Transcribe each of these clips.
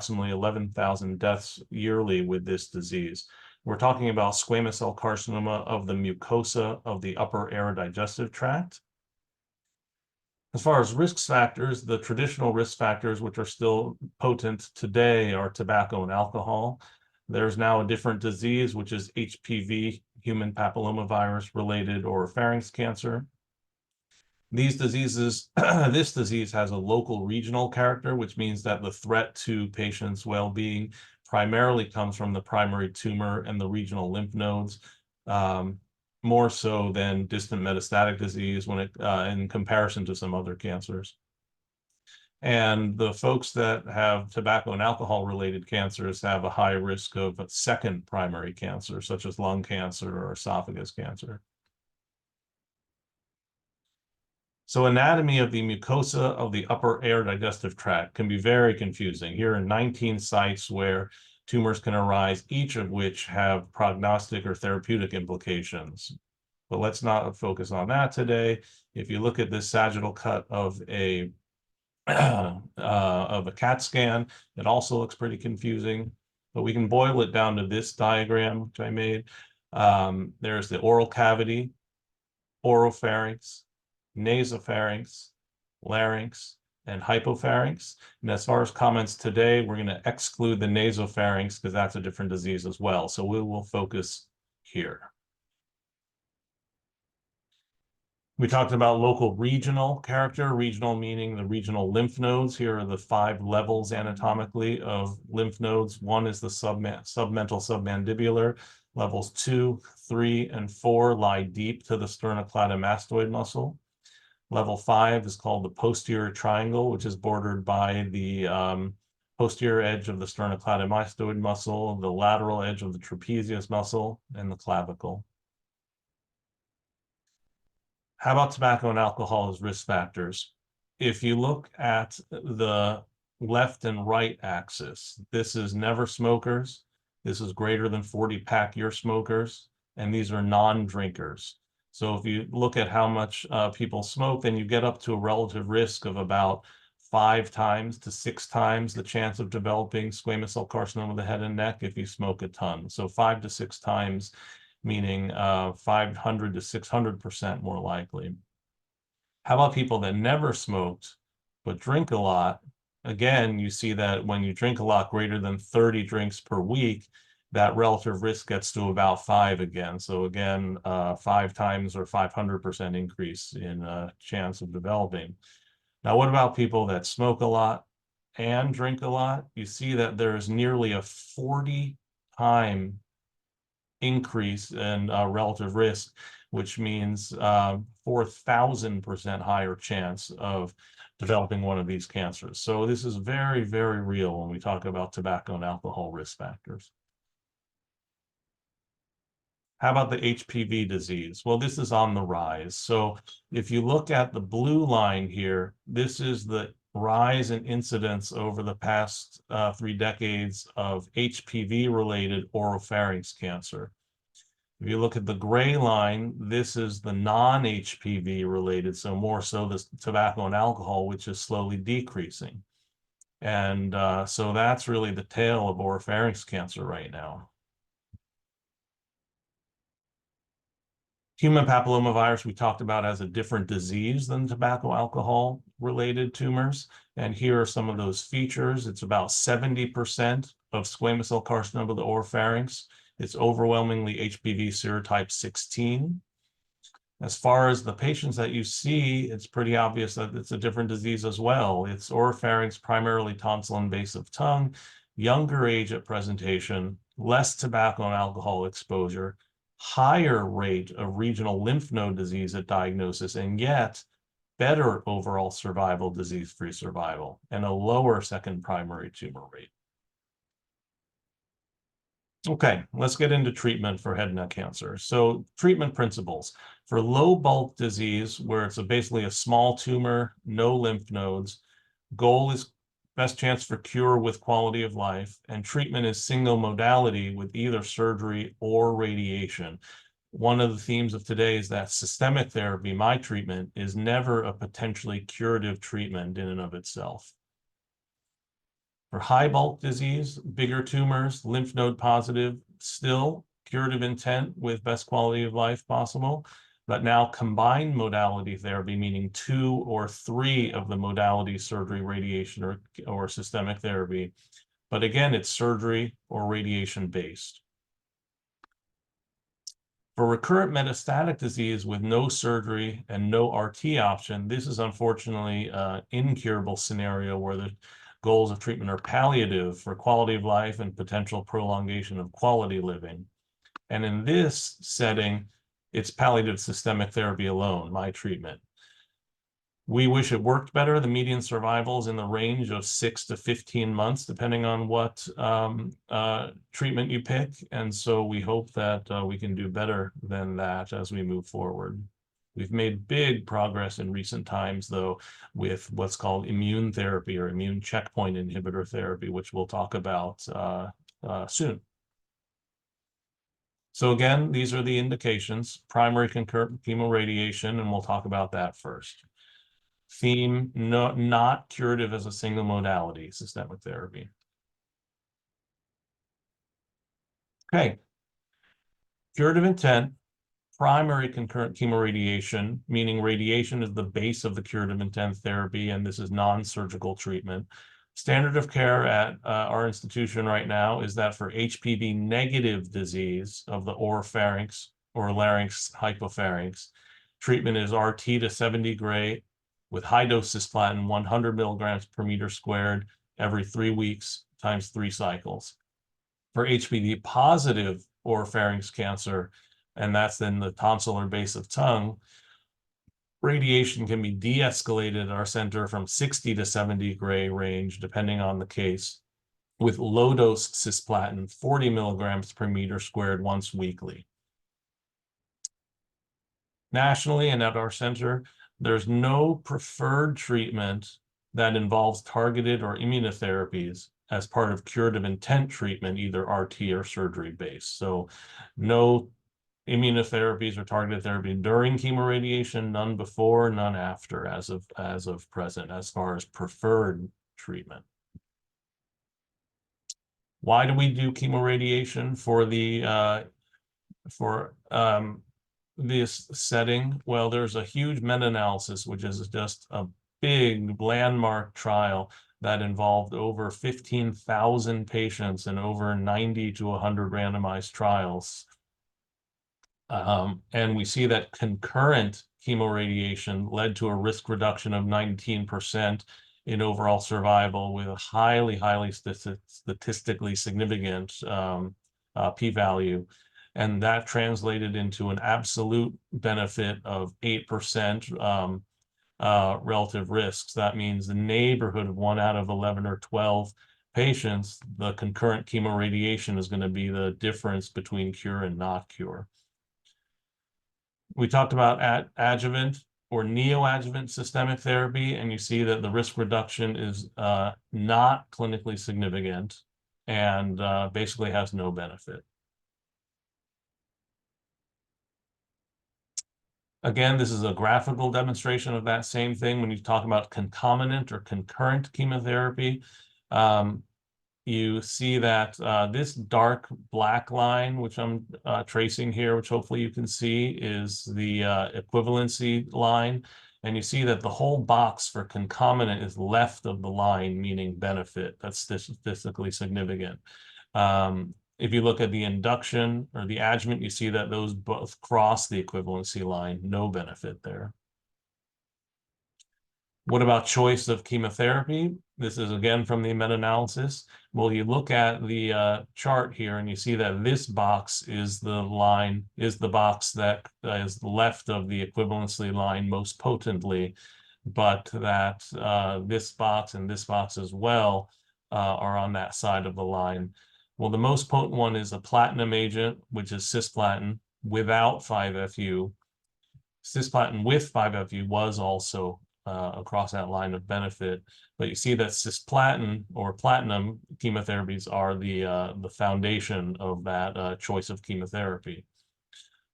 approximately 11,000 deaths yearly with this disease. We're talking about squamous cell carcinoma of the mucosa of the upper airodigestive tract. As far as risk factors, the traditional risk factors, which are still potent today, are tobacco and alcohol. There's now a different disease, which is HPV, human papillomavirus related oropharynx cancer. These diseases, this disease has a local regional character, which means that the threat to patients' well-being primarily comes from the primary tumor and the regional lymph nodes, more so than distant metastatic disease when it in comparison to some other cancers. And the folks that have tobacco and alcohol related cancers have a high risk of a second primary cancer, such as lung cancer or esophagus cancer. So anatomy of the mucosa of the upper airodigestive tract can be very confusing. Here are 19 sites where tumors can arise, each of which have prognostic or therapeutic implications. But let's not focus on that today. If you look at this sagittal cut of a CAT scan, it also looks pretty confusing. But we can boil it down to this diagram, which I made. There's the oral cavity, oropharynx, nasopharynx, larynx, and hypopharynx. And as far as comments today, we're going to exclude the nasopharynx because that's a different disease as well. So we will focus here. We talked about local regional character, regional meaning the regional lymph nodes. Here are the 5 levels anatomically of lymph nodes. 1 is the submental submandibular. Levels 2, 3, and 4 lie deep to the sternocleidomastoid muscle. Level 5 is called the posterior triangle, which is bordered by the posterior edge of the sternocleidomastoid muscle, the lateral edge of the trapezius muscle, and the clavicle. How about tobacco and alcohol as risk factors? If you look at the left and right axis, this is never smokers, this is greater than 40-pack year smokers, and these are non-drinkers. So if you look at how much people smoke, then you get up to a relative risk of about 5 times to 6 times the chance of developing squamous cell carcinoma of the head and neck if you smoke a ton. So 5 to 6 times, meaning 500 to 600% more likely. How about people that never smoked but drink a lot? Again, you see that when you drink a lot, greater than 30 drinks per week, that relative risk gets to about 5 again. So again, 5 times or 500% increase in chance of developing. Now, what about people that smoke a lot and drink a lot? You see that there's nearly a 40-time increase in relative risk, which means 4,000% higher chance of developing one of these cancers. So this is very, very real when we talk about tobacco and alcohol risk factors. How about the HPV disease? Well, this is on the rise. So if you look at the blue line here, this is the rise in incidence over the past 3 decades of HPV-related oropharynx cancer. If you look at the gray line, this is the non-HPV related, so more so the tobacco and alcohol, which is slowly decreasing. And so that's really the tale of oropharynx cancer right now. Human papillomavirus, we talked about as a different disease than tobacco alcohol related tumors. And here are some of those features. It's about 70% of squamous cell carcinoma of the oropharynx. It's overwhelmingly HPV serotype 16. As far as the patients that you see, it's pretty obvious that it's a different disease as well. It's oropharynx, primarily tonsil invasive tongue, younger age at presentation, less tobacco and alcohol exposure, higher rate of regional lymph node disease at diagnosis, and yet better overall survival, disease-free survival, and a lower second primary tumor rate. Okay, let's get into treatment for head and neck cancer. So treatment principles. For low bulk disease, where it's basically a small tumor, no lymph nodes, goal is best chance for cure with quality of life, and treatment is single modality with either surgery or radiation. One of the themes of today is that systemic therapy, my treatment, is never a potentially curative treatment in and of itself. For high bulk disease, bigger tumors, lymph node positive, still curative intent with best quality of life possible, but now combined modality therapy, meaning 2 or 3 of the modalities, surgery, radiation, or systemic therapy. But again, it's surgery or radiation based. For recurrent metastatic disease with no surgery and no RT option, this is unfortunately an incurable scenario where the goals of treatment are palliative for quality of life and potential prolongation of quality living. And in this setting, it's palliative systemic therapy alone, my treatment. We wish it worked better. The median survival is in the range of 6 to 15 months, depending on what treatment you pick. And so we hope that we can do better than that as we move forward. We've made big progress in recent times, though, with what's called immune therapy or immune checkpoint inhibitor therapy, which we'll talk about soon. So again, these are the indications: primary concurrent chemoradiation, and we'll talk about that first. Theme, not curative as a single modality, systemic therapy. Okay. Curative intent, primary concurrent chemoradiation, meaning radiation is the base of the curative intent therapy, and this is non-surgical treatment. Standard of care at our institution right now is that for HPV negative disease of the oropharynx or larynx hypopharynx, treatment is RT to 70 gray with high-dose cisplatin, 100 milligrams per meter squared every 3 weeks times 3 cycles. For HPV positive oropharynx cancer, and that's in the tonsillar base of tongue, radiation can be de-escalated at our center from 60 to 70 gray range, depending on the case, with low-dose cisplatin, 40 milligrams per meter squared once weekly. Nationally and at our center, there's no preferred treatment that involves targeted or immunotherapies as part of curative intent treatment, either RT or surgery based. So no immunotherapies or targeted therapy during chemoradiation, none before, none after as of present, as far as preferred treatment. Why do we do chemoradiation for this setting? Well, there's a huge meta-analysis, which is just a big landmark trial that involved over 15,000 patients and over 90 to 100 randomized trials. And we see that concurrent chemoradiation led to a risk reduction of 19% in overall survival with a highly statistically significant p-value. And that translated into an absolute benefit of 8% relative risks. That means the neighborhood of 1 out of 11 or 12 patients, the concurrent chemoradiation is going to be the difference between cure and not cure. We talked about adjuvant or neoadjuvant systemic therapy, and you see that the risk reduction is not clinically significant and basically has no benefit. Again, this is a graphical demonstration of that same thing. When you talk about concomitant or concurrent chemotherapy, you see that this dark black line, which I'm tracing here, which hopefully you can see, is the equivalency line. And you see that the whole box for concomitant is left of the line, meaning benefit. That's statistically significant. If you look at the induction or the adjuvant, you see that those both cross the equivalency line, no benefit there. What about choice of chemotherapy? This is again from the meta-analysis. Well, you look at the chart here and you see that this box is the box that is left of the equivalency line most potently, but that this box and this box as well are on that side of the line. Well, the most potent one is a platinum agent, which is cisplatin without 5-FU. Cisplatin with 5-FU was also across that line of benefit, but you see that cisplatin or platinum chemotherapies are the foundation of that choice of chemotherapy.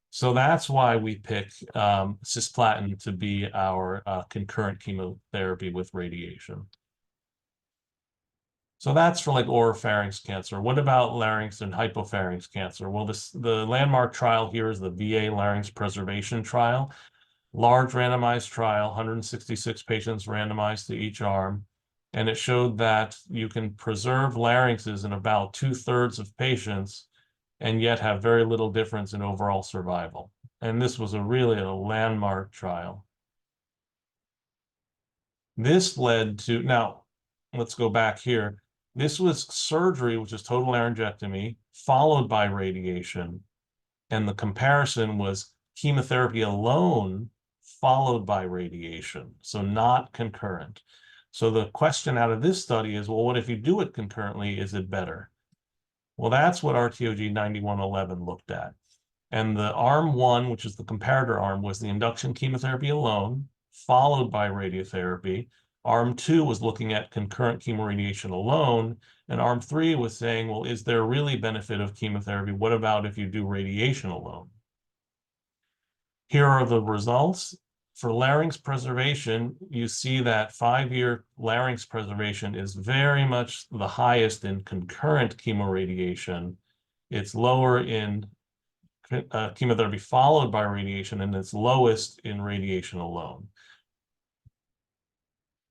So that's why we pick cisplatin to be our concurrent chemotherapy with radiation. So that's for like oropharynx cancer. What about larynx and hypopharynx cancer? Well, the landmark trial here is the VA larynx preservation trial. Large randomized trial, 166 patients randomized to each arm. And it showed that you can preserve larynxes in about 2/3 of patients and yet have very little difference in overall survival. And this was really a landmark trial. This led to, now let's go back here. This was surgery, which is total laryngectomy, followed by radiation. And the comparison was chemotherapy alone, followed by radiation, so not concurrent. So the question out of this study is, well, what if you do it concurrently? Is it better? Well, that's what RTOG 9111 looked at. And the arm one, which is the comparator arm, was the induction chemotherapy alone, followed by radiotherapy. Arm two was looking at concurrent chemoradiation alone. And arm three was saying, well, is there really benefit of chemotherapy? What about if you do radiation alone? Here are the results. For larynx preservation, you see that 5-year larynx preservation is very much the highest in concurrent chemoradiation. It's lower in chemotherapy followed by radiation, and it's lowest in radiation alone.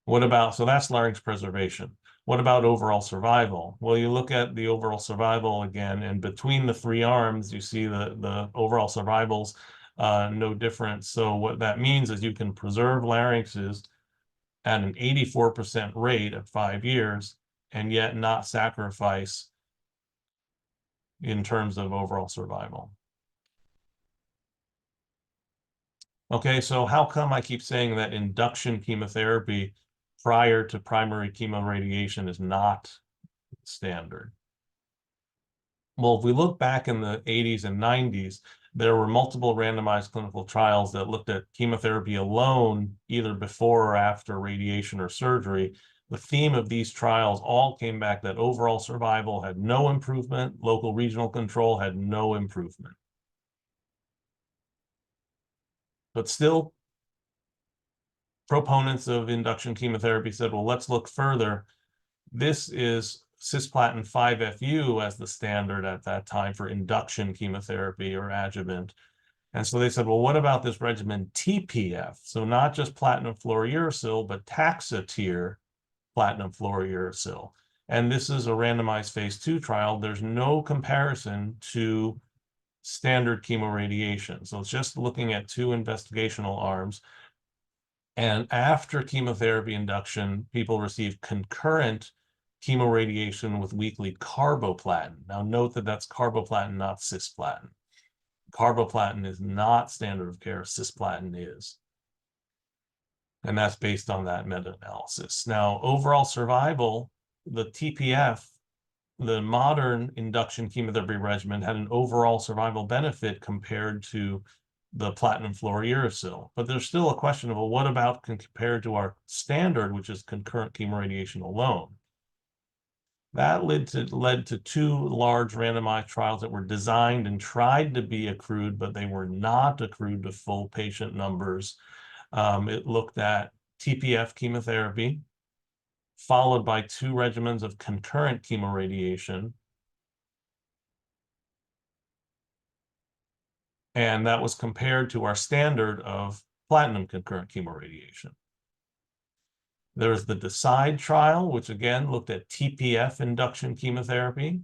What about, so that's larynx preservation. What about overall survival? Well, you look at the overall survival again, and between the three arms, you see the overall survival's no difference. So what that means is you can preserve larynxes at an 84% rate at 5 years, and yet not sacrifice in terms of overall survival. Okay, so how come I keep saying that induction chemotherapy prior to primary chemoradiation is not standard? Well, if we look back in the 80s and 90s, there were multiple randomized clinical trials that looked at chemotherapy alone, either before or after radiation or surgery. The theme of these trials all came back that overall survival had no improvement, local regional control had no improvement. But still, proponents of induction chemotherapy said, well, let's look further. This is cisplatin 5-FU as the standard at that time for induction chemotherapy or adjuvant. And so they said, well, what about this regimen TPF? So not just platinum fluorouracil, but Taxotere platinum fluorouracil. And this is a randomized phase 2 trial. There's no comparison to standard chemoradiation. So it's just looking at two investigational arms. And after chemotherapy induction, people receive concurrent chemoradiation with weekly carboplatin. Now note that that's carboplatin, not cisplatin. Carboplatin is not standard of care, cisplatin is. And that's based on that meta-analysis. Now, overall survival, the TPF, the modern induction chemotherapy regimen, had an overall survival benefit compared to the platinum fluorouracil. But there's still a question of, well, what about compared to our standard, which is concurrent chemoradiation alone? That led to two large randomized trials that were designed and tried to be accrued, but they were not accrued to full patient numbers. It looked at TPF chemotherapy, followed by 2 regimens of concurrent chemoradiation. And that was compared to our standard of platinum concurrent chemoradiation. There's the DECIDE trial, which again looked at TPF induction chemotherapy,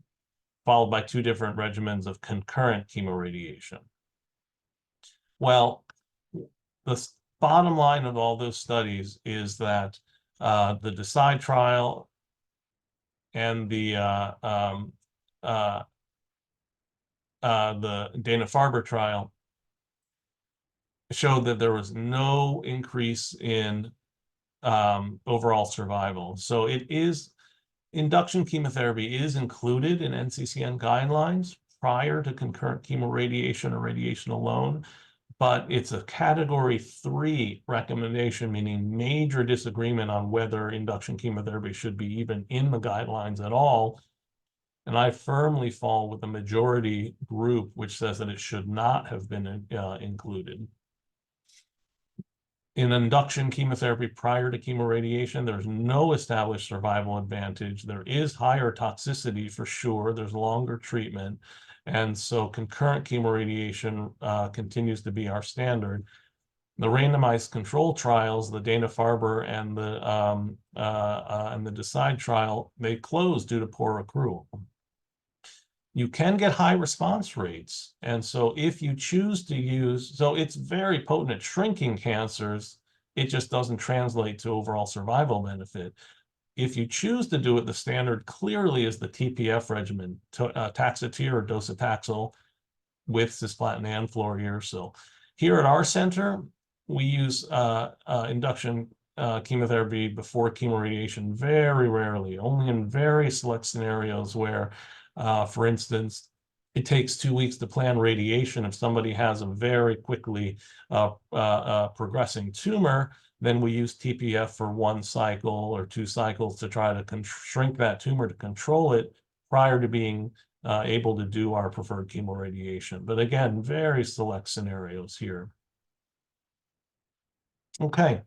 followed by 2 different regimens of concurrent chemoradiation. Well, the bottom line of all those studies is that the DECIDE trial and the Dana-Farber trial showed that there was no increase in overall survival. So induction chemotherapy is included in NCCN guidelines prior to concurrent chemoradiation or radiation alone, but it's a category 3 recommendation, meaning major disagreement on whether induction chemotherapy should be even in the guidelines at all. And I firmly fall with the majority group, which says that it should not have been included. In induction chemotherapy prior to chemoradiation, there's no established survival advantage. There is higher toxicity for sure. There's longer treatment. And so concurrent chemoradiation continues to be our standard. The randomized control trials, the Dana-Farber and the DECIDE trial, they closed due to poor accrual. You can get high response rates. And so if you choose to use, so it's very potent at shrinking cancers, it just doesn't translate to overall survival benefit. If you choose to do it, the standard clearly is the TPF regimen, Taxotere or docetaxel with cisplatin and fluoride. So here at our center, we use induction chemotherapy before chemoradiation very rarely, only in very select scenarios where for instance, it takes 2 weeks to plan radiation. If somebody has a very quickly progressing tumor, then we use TPF for 1 cycle or 2 cycles to try to shrink that tumor to control it prior to being able to do our preferred chemoradiation. But again, very select scenarios here. Okay.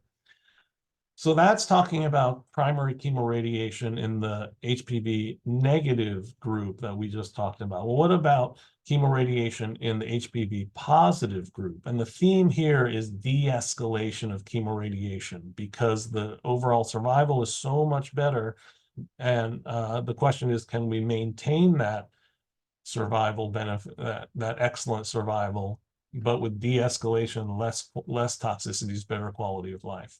So that's talking about primary chemoradiation in the HPV negative group that we just talked about. Well, what about chemoradiation in the HPV positive group? And the theme here is de-escalation of chemoradiation because the overall survival is so much better. And the question is, can we maintain that survival benefit, that excellent survival, but with de-escalation, less toxicities, better quality of life?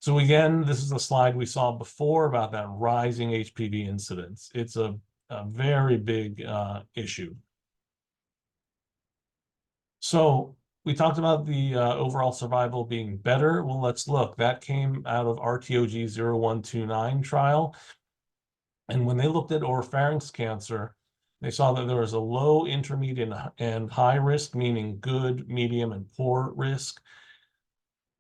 So again, this is a slide we saw before about that rising HPV incidence. It's a very big issue. So we talked about the overall survival being better. Well, let's look. That came out of RTOG 0129 trial. And when they looked at oropharynx cancer, they saw that there was a low, intermediate, and high risk, meaning good, medium, and poor risk.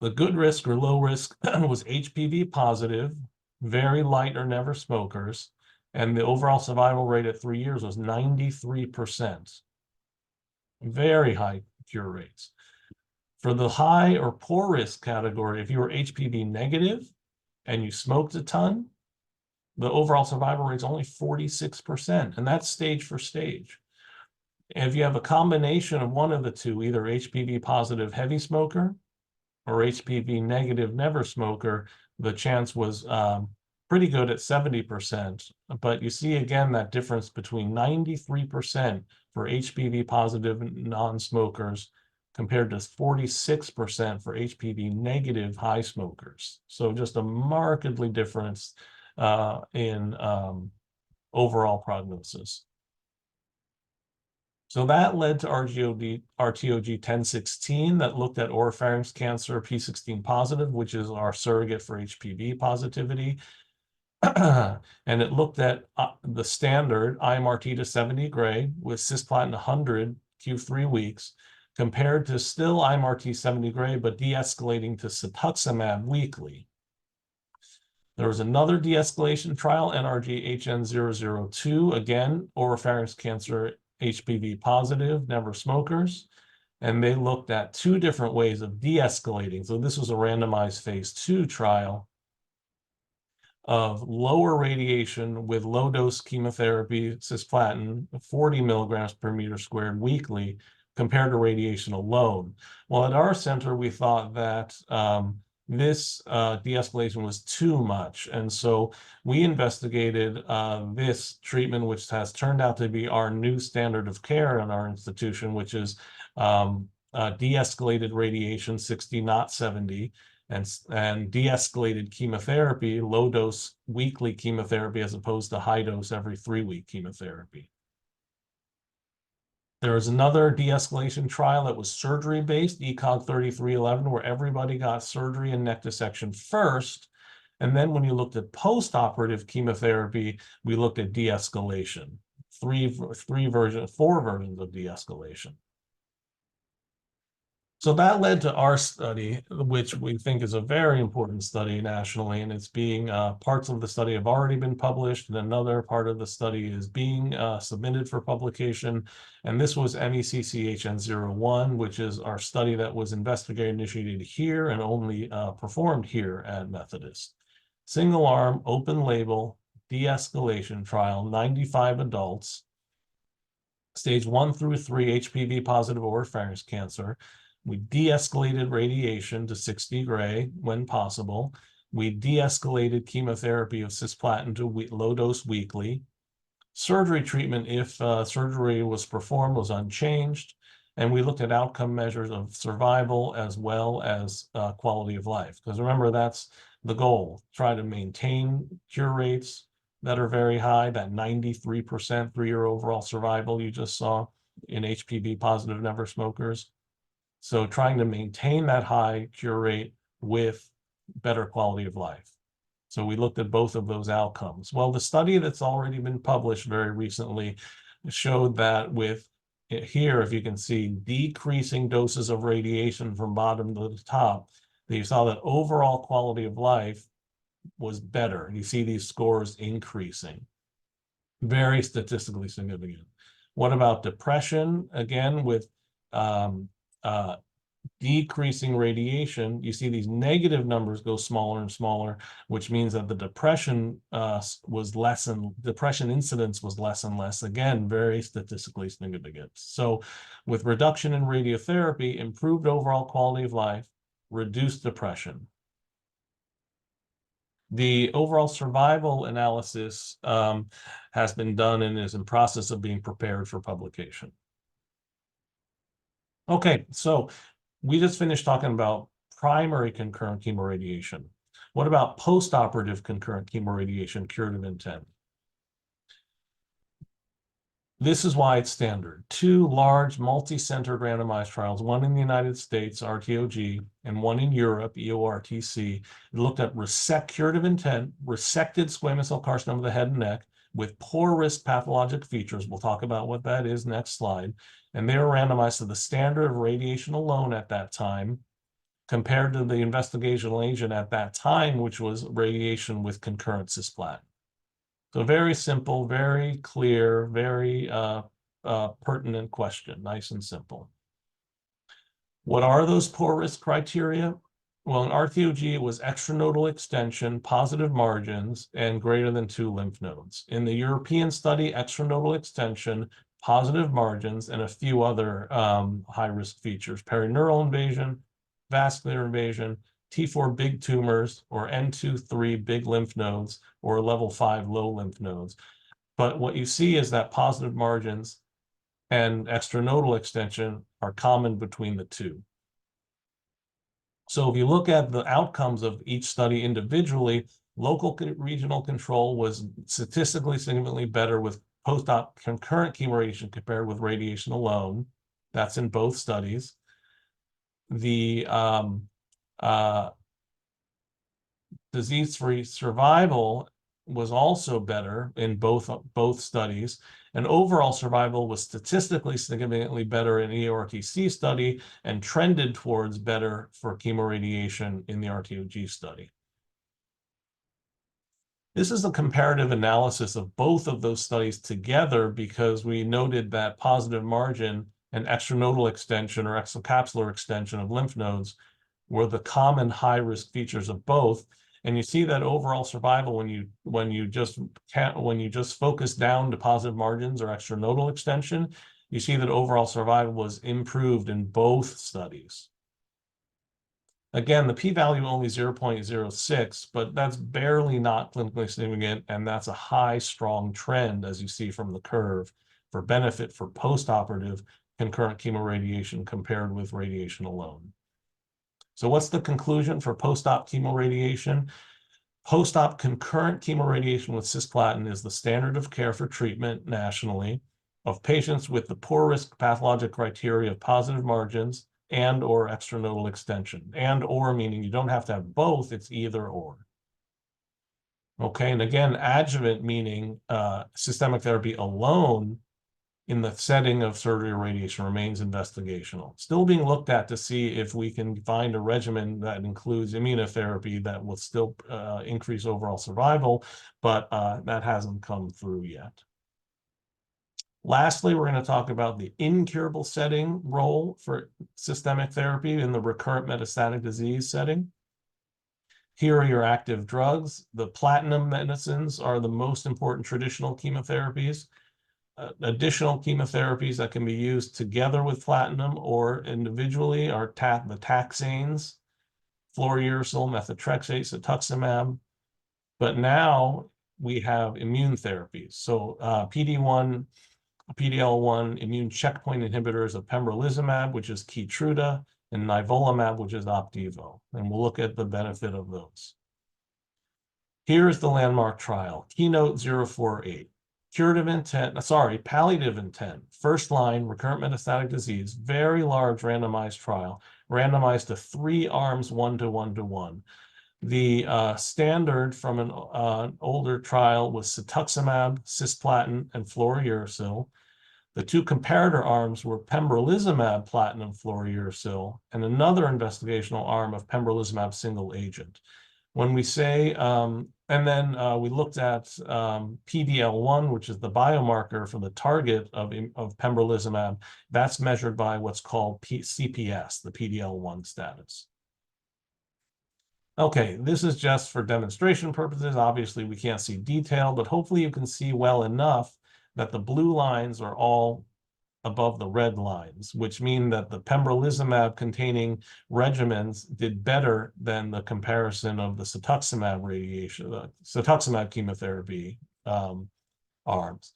The good risk or low risk was HPV positive, very light or never smokers, and the overall survival rate at 3 years was 93%. Very high cure rates. For the high or poor risk category, if you were HPV negative and you smoked a ton, the overall survival rate is only 46%, and that's stage for stage. And if you have a combination of one of the two, either HPV positive heavy smoker or HPV negative never smoker, the chance was pretty good at 70%. But you see again that difference between 93% for HPV positive non-smokers compared to 46% for HPV negative high smokers. So just a markedly difference in overall prognosis. So that led to RTOG 1016 that looked at oropharynx cancer P16 positive, which is our surrogate for HPV positivity. And it looked at the standard IMRT to 70 gray with cisplatin 100 Q3 weeks compared to still IMRT 70 gray, but de-escalating to cetuximab weekly. There was another de-escalation trial, NRG HN002, again, oropharynx cancer HPV positive, never smokers. And they looked at 2 different ways of de-escalating. So this was a randomized phase 2 trial of lower radiation with low-dose chemotherapy, cisplatin, 40 milligrams per meter squared weekly, compared to radiation alone. Well, at our center, we thought that this de-escalation was too much. And so we investigated this treatment, which has turned out to be our new standard of care in our institution, which is de-escalated radiation, 60, not 70, and de-escalated chemotherapy, low-dose weekly chemotherapy, as opposed to high-dose every 3-week chemotherapy. There was another de-escalation trial that was surgery-based, ECOG 3311, where everybody got surgery and neck dissection first. And then when you looked at post-operative chemotherapy, we looked at de-escalation, 4 versions of de-escalation. So that led to our study, which we think is a very important study nationally, and it's being parts of the study have already been published, and another part of the study is being submitted for publication. And this was MECCHN01, which is our study that was investigator initiated here and only performed here at Methodist. Single arm, open label, de-escalation trial, 95 adults, stage 1 through 3 HPV positive oropharynx cancer. We de-escalated radiation to 60 gray when possible. We de-escalated chemotherapy of cisplatin to low dose weekly. Surgery treatment, if surgery was performed, was unchanged. And we looked at outcome measures of survival as well as quality of life. Because remember, that's the goal. Try to maintain cure rates that are very high, that 93% 3-year overall survival you just saw in HPV positive never smokers. So trying to maintain that high cure rate with better quality of life. So we looked at both of those outcomes. Well, the study that's already been published very recently showed that with here, if you can see, decreasing doses of radiation from bottom to the top, that you saw that overall quality of life was better. You see these scores increasing. Very statistically significant. What about depression? Again, with decreasing radiation, you see these negative numbers go smaller and smaller, which means that the depression was less, and depression incidence was less and less. Again, very statistically significant. So with reduction in radiotherapy, improved overall quality of life, reduced depression. The overall survival analysis has been done and is in process of being prepared for publication. Okay, so we just finished talking about primary concurrent chemoradiation. What about postoperative concurrent chemoradiation, curative intent? This is why it's standard. 2 large multi-centered randomized trials, one in the United States, RTOG, and one in Europe, EORTC, looked at curative intent, resected squamous cell carcinoma of the head and neck with poor risk pathologic features. We'll talk about what that is next slide. And they were randomized to the standard of radiation alone at that time, compared to the investigational agent at that time, which was radiation with concurrent cisplatin. So very simple, very clear, very pertinent question, nice and simple. What are those poor risk criteria? Well, in RTOG, it was extranodal extension, positive margins, and greater than 2 lymph nodes. In the European study, extranodal extension, positive margins, and a few other high-risk features: perineural invasion, vascular invasion, T4 big tumors, or N2-3 big lymph nodes, or level 5 low lymph nodes. But what you see is that positive margins and extranodal extension are common between the two. So if you look at the outcomes of each study individually, local regional control was statistically significantly better with post-op concurrent chemoradiation compared with radiation alone. That's in both studies. The disease-free survival was also better in both studies, and overall survival was statistically significantly better in the EORTC study and trended towards better for chemoradiation in the RTOG study. This is a comparative analysis of both of those studies together because we noted that positive margin and extranodal extension or extracapsular extension of lymph nodes were the common high-risk features of both. And you see that overall survival when you just focus down to positive margins or extranodal extension, you see that overall survival was improved in both studies. Again, the p-value only 0.06, but that's barely not clinically significant, and that's a high, strong trend, as you see from the curve, for benefit for postoperative concurrent chemoradiation compared with radiation alone. So what's the conclusion for post-op chemoradiation? Post-op concurrent chemoradiation with cisplatin is the standard of care for treatment nationally of patients with the poor risk pathologic criteria of positive margins and or extranodal extension. And or meaning you don't have to have both, it's either or. Okay, and again, adjuvant meaning systemic therapy alone in the setting of surgery or radiation remains investigational. Still being looked at to see if we can find a regimen that includes immunotherapy that will still increase overall survival, but that hasn't come through yet. Lastly, we're going to talk about the incurable setting role for systemic therapy in the recurrent metastatic disease setting. Here are your active drugs. The platinum medicines are the most important traditional chemotherapies. Additional chemotherapies that can be used together with platinum or individually are the taxanes, fluorouracil, methotrexate, cetuximab. But now we have immune therapies. So PD-1, PD-L1 immune checkpoint inhibitors of pembrolizumab, which is Keytruda, and nivolumab, which is Opdivo. And we'll look at the benefit of those. Here's the landmark trial, KEYNOTE-048. Curative intent, palliative intent, first-line recurrent metastatic disease, very large randomized trial, randomized to 3 arms, 1:1:1. The standard from an older trial was cetuximab, cisplatin, and fluorouracil. The 2 comparator arms were pembrolizumab, platinum, fluorouracil, and another investigational arm of pembrolizumab single agent. When we say, and then we looked at PD-L1, which is the biomarker for the target of pembrolizumab. That's measured by what's called CPS, the PD-L1 status. Okay, this is just for demonstration purposes. Obviously, we can't see detail, but hopefully you can see well enough that the blue lines are all above the red lines, which mean that the pembrolizumab containing regimens did better than the comparison of the cetuximab cetuximab chemotherapy arms.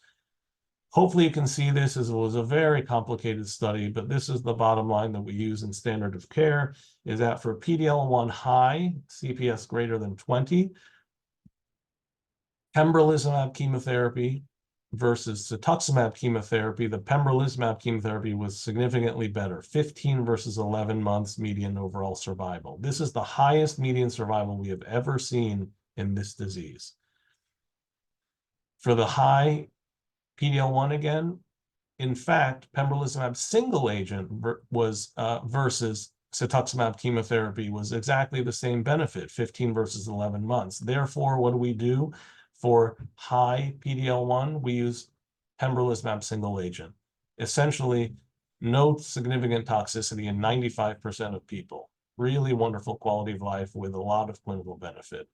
Hopefully you can see this as it was a very complicated study, but this is the bottom line that we use in standard of care, is that for PD-L1 high, CPS greater than 20, pembrolizumab chemotherapy versus cetuximab chemotherapy, the pembrolizumab chemotherapy was significantly better, 15 versus 11 months median overall survival. This is the highest median survival we have ever seen in this disease. For the high PD-L1 again, in fact, pembrolizumab single agent was versus cetuximab chemotherapy was exactly the same benefit, 15 versus 11 months. Therefore, what do we do? For high PD-L1, we use pembrolizumab single agent. Essentially, no significant toxicity in 95% of people. Really wonderful quality of life with a lot of clinical benefit.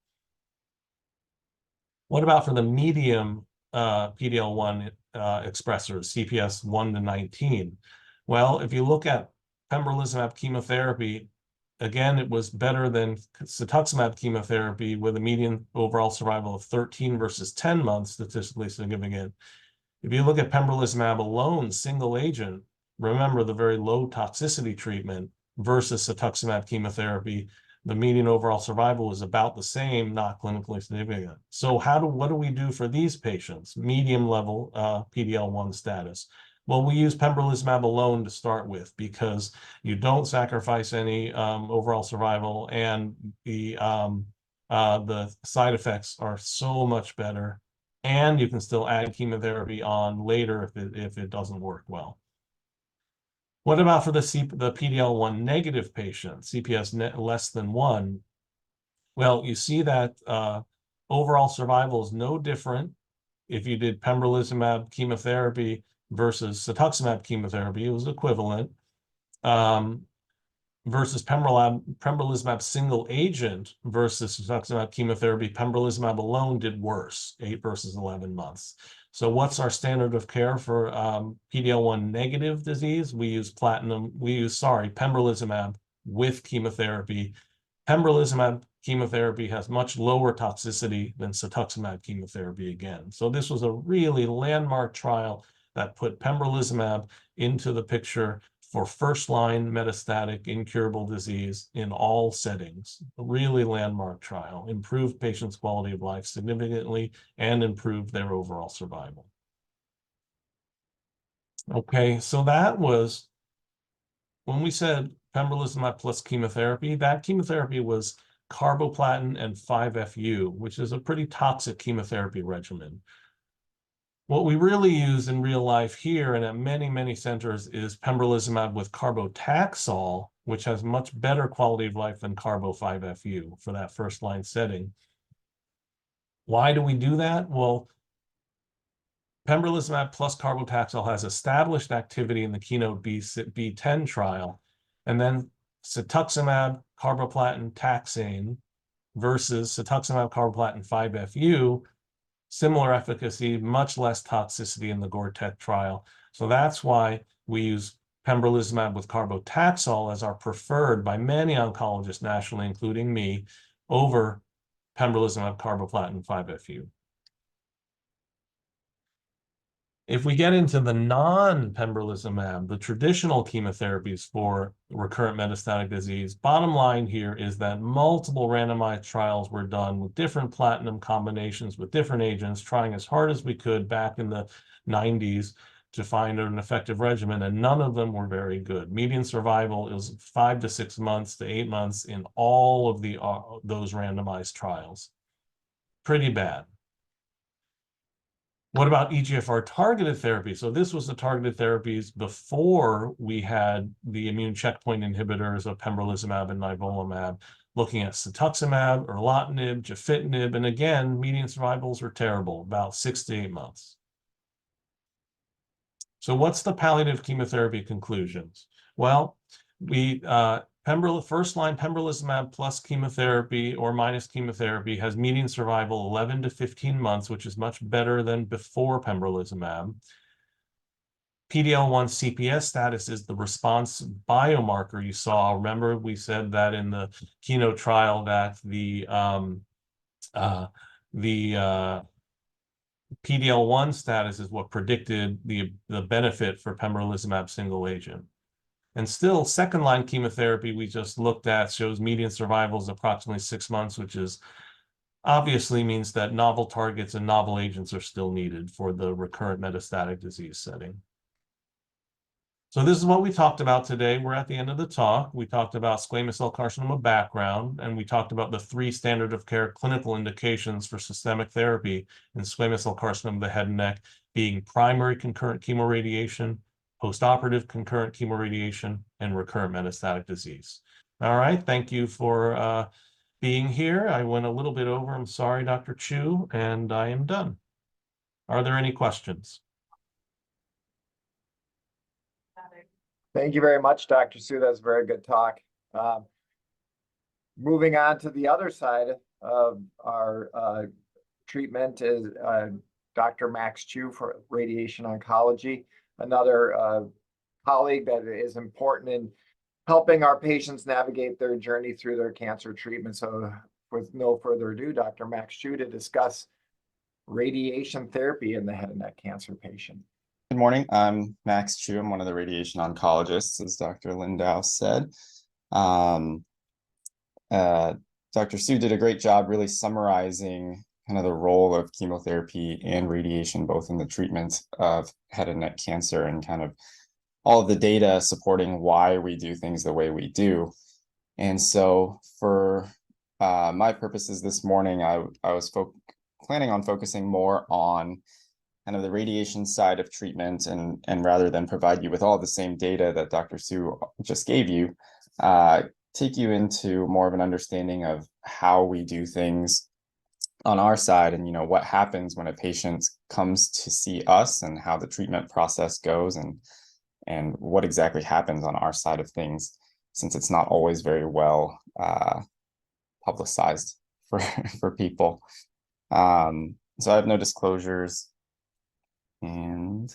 What about for the medium PD-L1 expressors, CPS 1 to 19? Well, if you look at pembrolizumab chemotherapy, again, it was better than cetuximab chemotherapy with a median overall survival of 13 versus 10 months, statistically significant. If you look at pembrolizumab alone, single agent, remember the very low toxicity treatment versus cetuximab chemotherapy, the median overall survival is about the same, not clinically significant. So what do we do for these patients? Medium level PD-L1 status. Well, we use pembrolizumab alone to start with because you don't sacrifice any overall survival, and the side effects are so much better, and you can still add chemotherapy on later if it doesn't work well. What about for the PD-L1 negative patient, CPS less than 1? Well, you see that overall survival is no different if you did pembrolizumab chemotherapy versus cetuximab chemotherapy. It was equivalent. Versus pembrolizumab single agent versus cetuximab chemotherapy, pembrolizumab alone did worse, 8 versus 11 months. So what's our standard of care for PD-L1 negative disease? We use pembrolizumab with chemotherapy. Pembrolizumab chemotherapy has much lower toxicity than cetuximab chemotherapy again. So this was a really landmark trial that put pembrolizumab into the picture for first-line metastatic incurable disease in all settings. A really landmark trial, improved patients' quality of life significantly and improved their overall survival. Okay, so that was, when we said pembrolizumab plus chemotherapy, that chemotherapy was carboplatin and 5-FU, which is a pretty toxic chemotherapy regimen. What we really use in real life here and at many, many centers is pembrolizumab with carbotaxol, which has much better quality of life than carbo-5-FU for that first line setting. Why do we do that? Well, pembrolizumab plus carbotaxol has established activity in the KEYNOTE-B10 trial, and then cetuximab, carboplatin, taxane versus cetuximab, carboplatin, 5-FU, similar efficacy, much less toxicity in the GORTEC trial. So that's why we use pembrolizumab with carbotaxol as our preferred by many oncologists nationally, including me, over pembrolizumab, carboplatin, 5-FU. If we get into the non-pembrolizumab, the traditional chemotherapies for recurrent metastatic disease, bottom line here is that multiple randomized trials were done with different platinum combinations with different agents, trying as hard as we could back in the 90s to find an effective regimen, and none of them were very good. Median survival is 5 to 6 months to 8 months in all of those randomized trials. Pretty bad. What about EGFR targeted therapy? So this was the targeted therapies before we had the immune checkpoint inhibitors of pembrolizumab and nivolumab, looking at cetuximab, erlotinib, gefitinib, and again, median survivals were terrible, about 6 to 8 months. So what's the palliative chemotherapy conclusions? Well, first-line pembrolizumab plus chemotherapy or minus chemotherapy has median survival 11 to 15 months, which is much better than before pembrolizumab. PD-L1 CPS status is the response biomarker you saw. Remember, we said that in the KEYNOTE trial that the PD-L1 status is what predicted the benefit for pembrolizumab single agent. And still, second-line chemotherapy we just looked at shows median survival is approximately 6 months, which is obviously means that novel targets and novel agents are still needed for the recurrent metastatic disease setting. So this is what we talked about today. We're at the end of the talk. We talked about squamous cell carcinoma background, and we talked about the 3 standard of care clinical indications for systemic therapy in squamous cell carcinoma of the head and neck, being primary concurrent chemoradiation, postoperative concurrent chemoradiation, and recurrent metastatic disease. All right, thank you for being here. I went a little bit over. I'm sorry, Dr. Chu, and I am done. Are there any questions? Thank you very much, Dr. Su. That's a very good talk. Moving on to the other side of our treatment is Dr. Max Chu for radiation oncology, another colleague that is important in helping our patients navigate their journey through their cancer treatment. So with no further ado, Dr. Max Chu to discuss radiation therapy in the head and neck cancer patient. Good morning. I'm Max Chu. I'm one of the radiation oncologists, as Dr. Lindau said. Dr. Su did a great job really summarizing kind of the role of chemotherapy and radiation, both in the treatment of head and neck cancer and kind of all of the data supporting why we do things the way we do. And so for my purposes this morning, I was planning on focusing more on kind of the radiation side of treatment, and rather than provide you with all the same data that Dr. Su just gave you, take you into more of an understanding of how we do things on our side, and what happens when a patient comes to see us, and how the treatment process goes, and what exactly happens on our side of things, since it's not always very well publicized for people. So I have no disclosures. And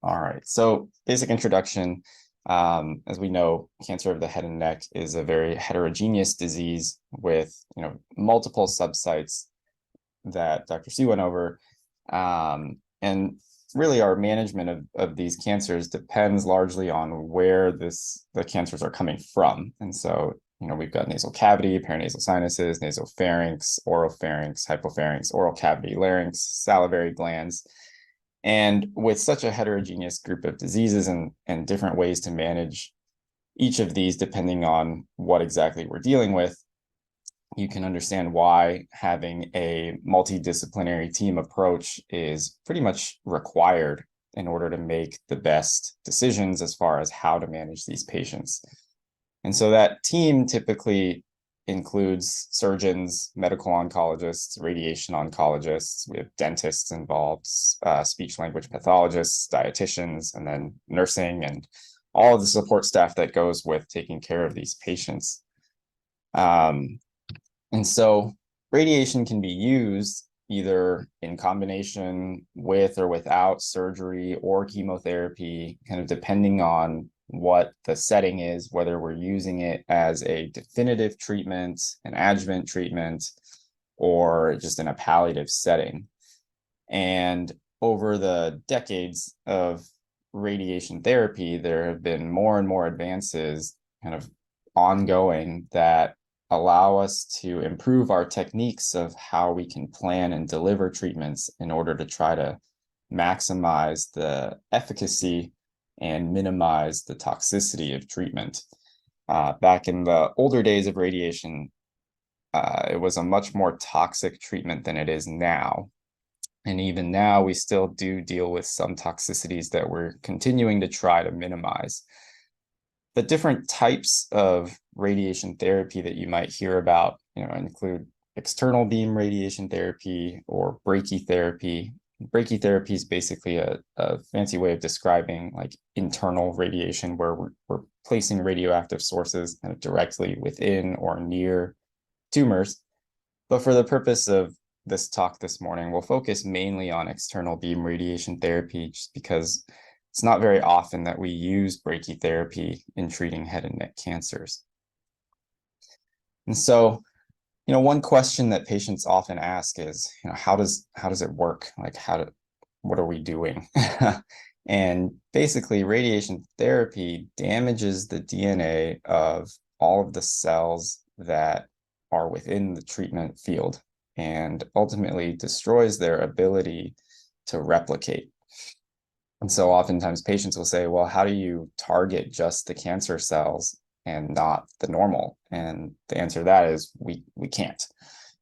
all right, so basic introduction. As we know, cancer of the head and neck is a very heterogeneous disease with multiple subsites that Dr. Su went over. And really our management of these cancers depends largely on where the cancers are coming from. And so we've got nasal cavity, paranasal sinuses, nasopharynx, oropharynx, hypopharynx, oral cavity, larynx, salivary glands. And with such a heterogeneous group of diseases and different ways to manage each of these, depending on what exactly we're dealing with, you can understand why having a multidisciplinary team approach is pretty much required in order to make the best decisions as far as how to manage these patients. And so that team typically includes surgeons, medical oncologists, radiation oncologists. We have dentists involved, speech language pathologists, dietitians, and then nursing and all of the support staff that goes with taking care of these patients. And so radiation can be used either in combination with or without surgery or chemotherapy, kind of depending on what the setting is, whether we're using it as a definitive treatment, an adjuvant treatment, or just in a palliative setting. And over the decades of radiation therapy, there have been more and more advances kind of ongoing that allow us to improve our techniques of how we can plan and deliver treatments in order to try to maximize the efficacy and minimize the toxicity of treatment. Back in the older days of radiation, it was a much more toxic treatment than it is now. And even now, we still do deal with some toxicities that we're continuing to try to minimize. The different types of radiation therapy that you might hear about, include external beam radiation therapy or brachytherapy. Brachytherapy is basically a fancy way of describing like internal radiation, where we're placing radioactive sources kind of directly within or near tumors. But for the purpose of this talk this morning, we'll focus mainly on external beam radiation therapy, just because it's not very often that we use brachytherapy in treating head and neck cancers. And so, one question that patients often ask is, how does it work? Like, what are we doing? And basically, radiation therapy damages the DNA of all of the cells that are within the treatment field and ultimately destroys their ability to replicate. And so oftentimes patients will say, well, how do you target just the cancer cells and not the normal? And the answer to that is we can't.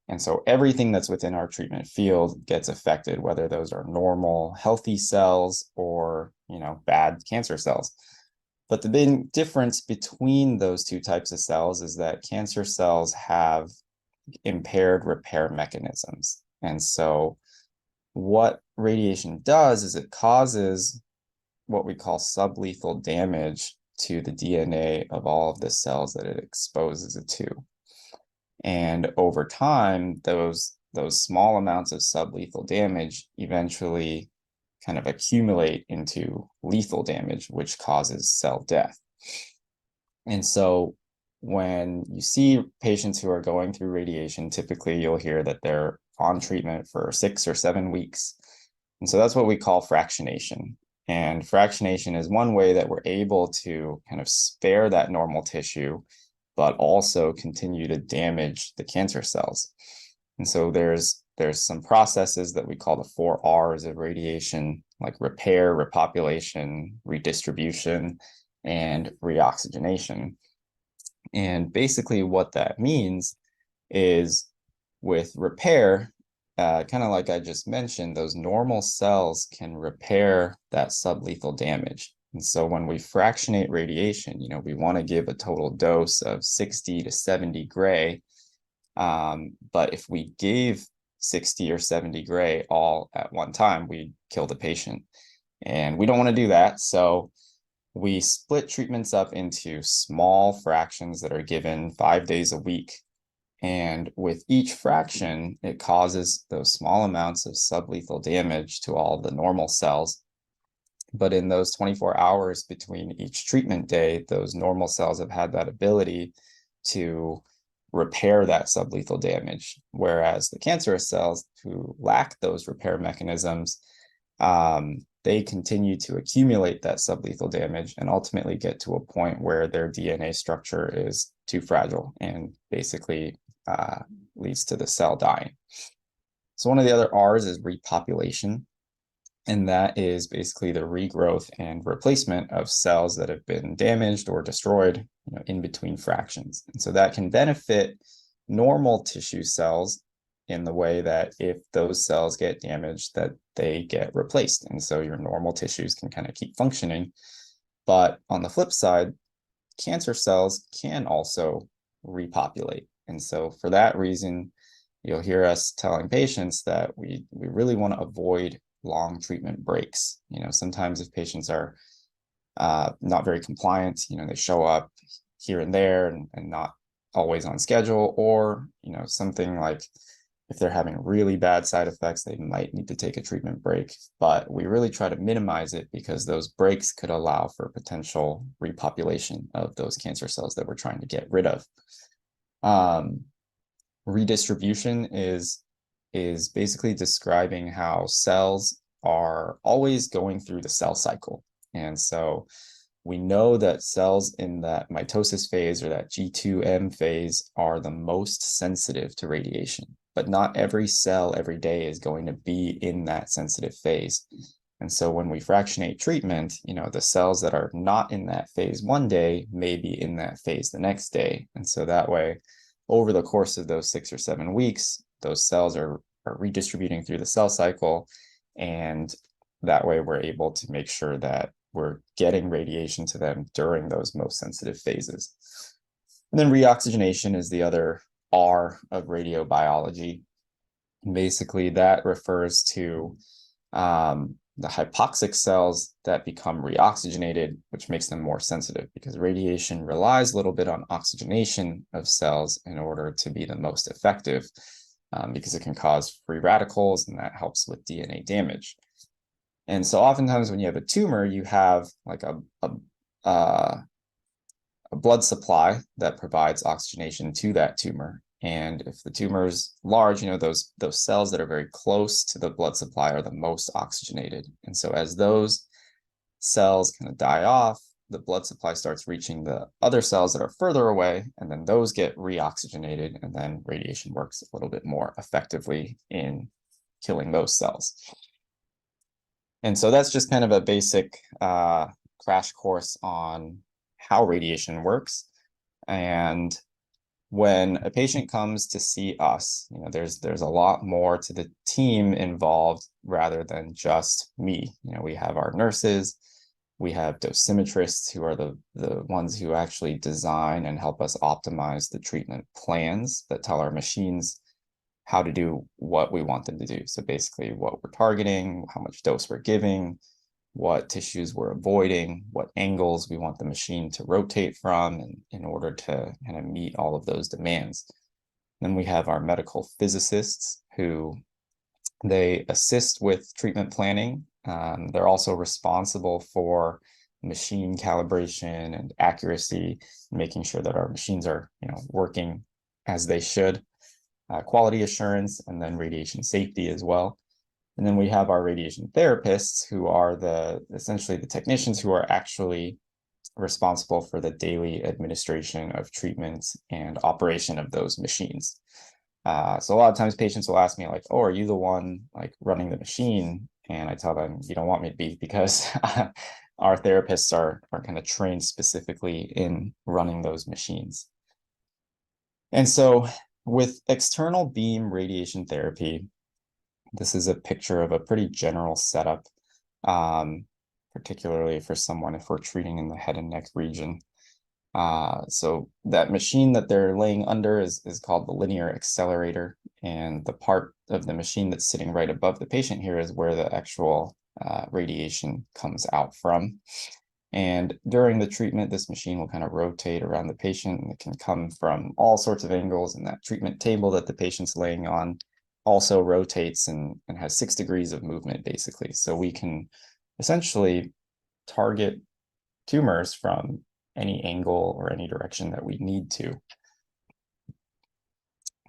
And so everything that's within our treatment field gets affected, whether those are normal, healthy cells or, bad cancer cells. But the big difference between those two types of cells is that cancer cells have impaired repair mechanisms. And so what radiation does is it causes what we call sublethal damage to the DNA of all of the cells that it exposes it to. And over time, those small amounts of sublethal damage eventually kind of accumulate into lethal damage, which causes cell death. And so when you see patients who are going through radiation, typically you'll hear that they're on treatment for 6 or 7 weeks. And so that's what we call fractionation. And fractionation is one way that we're able to kind of spare that normal tissue, but also continue to damage the cancer cells. And so there's some processes that we call the 4 R's of radiation, like repair, repopulation, redistribution, and reoxygenation. And basically what that means is with repair, kind of like I just mentioned, those normal cells can repair that sublethal damage. And so when we fractionate radiation, we want to give a total dose of 60 to 70 gray. But if we gave 60 or 70 gray all at one time, we'd kill the patient. And we don't want to do that. So we split treatments up into small fractions that are given 5 days a week. And with each fraction, it causes those small amounts of sublethal damage to all the normal cells. But in those 24 hours between each treatment day, those normal cells have had that ability to repair that sublethal damage. Whereas the cancerous cells who lack those repair mechanisms, they continue to accumulate that sublethal damage and ultimately get to a point where their DNA structure is too fragile and basically leads to the cell dying. So one of the other R's is repopulation. And that is basically the regrowth and replacement of cells that have been damaged or destroyed in between fractions. And so that can benefit normal tissue cells in the way that if those cells get damaged, that they get replaced. And so your normal tissues can kind of keep functioning. But on the flip side, cancer cells can also repopulate. And so for that reason, you'll hear us telling patients that we really want to avoid long treatment breaks. Sometimes if patients are not very compliant, they show up here and there and not always on schedule, or, something like if they're having really bad side effects, they might need to take a treatment break. But we really try to minimize it because those breaks could allow for potential repopulation of those cancer cells that we're trying to get rid of. Redistribution is basically describing how cells are always going through the cell cycle. And so we know that cells in that mitosis phase or that G2M phase are the most sensitive to radiation, but not every cell every day is going to be in that sensitive phase. And so when we fractionate treatment, the cells that are not in that phase one day may be in that phase the next day. And so that way, over the course of those 6 or 7 weeks, those cells are redistributing through the cell cycle. And that way we're able to make sure that we're getting radiation to them during those most sensitive phases. And then reoxygenation is the other R of radiobiology. Basically, that refers to the hypoxic cells that become reoxygenated, which makes them more sensitive because radiation relies a little bit on oxygenation of cells in order to be the most effective, because it can cause free radicals and that helps with DNA damage. And so oftentimes when you have a tumor, you have like a blood supply that provides oxygenation to that tumor. And if the tumor is large, those cells that are very close to the blood supply are the most oxygenated. And so as those cells kind of die off, the blood supply starts reaching the other cells that are further away, and then those get reoxygenated, and then radiation works a little bit more effectively in killing those cells. And so that's just kind of a basic crash course on how radiation works. And when a patient comes to see us, there's a lot more to the team involved rather than just me. We have our nurses, we have dosimetrists who are the ones who actually design and help us optimize the treatment plans that tell our machines how to do what we want them to do. So basically what we're targeting, how much dose we're giving, what tissues we're avoiding, what angles we want the machine to rotate from in order to kind of meet all of those demands. Then we have our medical physicists who they assist with treatment planning. They're also responsible for machine calibration and accuracy, making sure that our machines are working as they should. Quality assurance, and then radiation safety as well. And then we have our radiation therapists who are essentially the technicians who are actually responsible for the daily administration of treatments and operation of those machines. So a lot of times patients will ask me like, oh, are you the one like running the machine? And I tell them, you don't want me to be, because our therapists are kind of trained specifically in running those machines. And so with external beam radiation therapy, this is a picture of a pretty general setup, particularly for someone if we're treating in the head and neck region. So that machine that they're laying under is called the linear accelerator. And the part of the machine that's sitting right above the patient here is where the actual radiation comes out from. And during the treatment, this machine will kind of rotate around the patient, and it can come from all sorts of angles. And that treatment table that the patient's laying on also rotates and has 6 degrees of movement, basically. So we can essentially target tumors from any angle or any direction that we need to.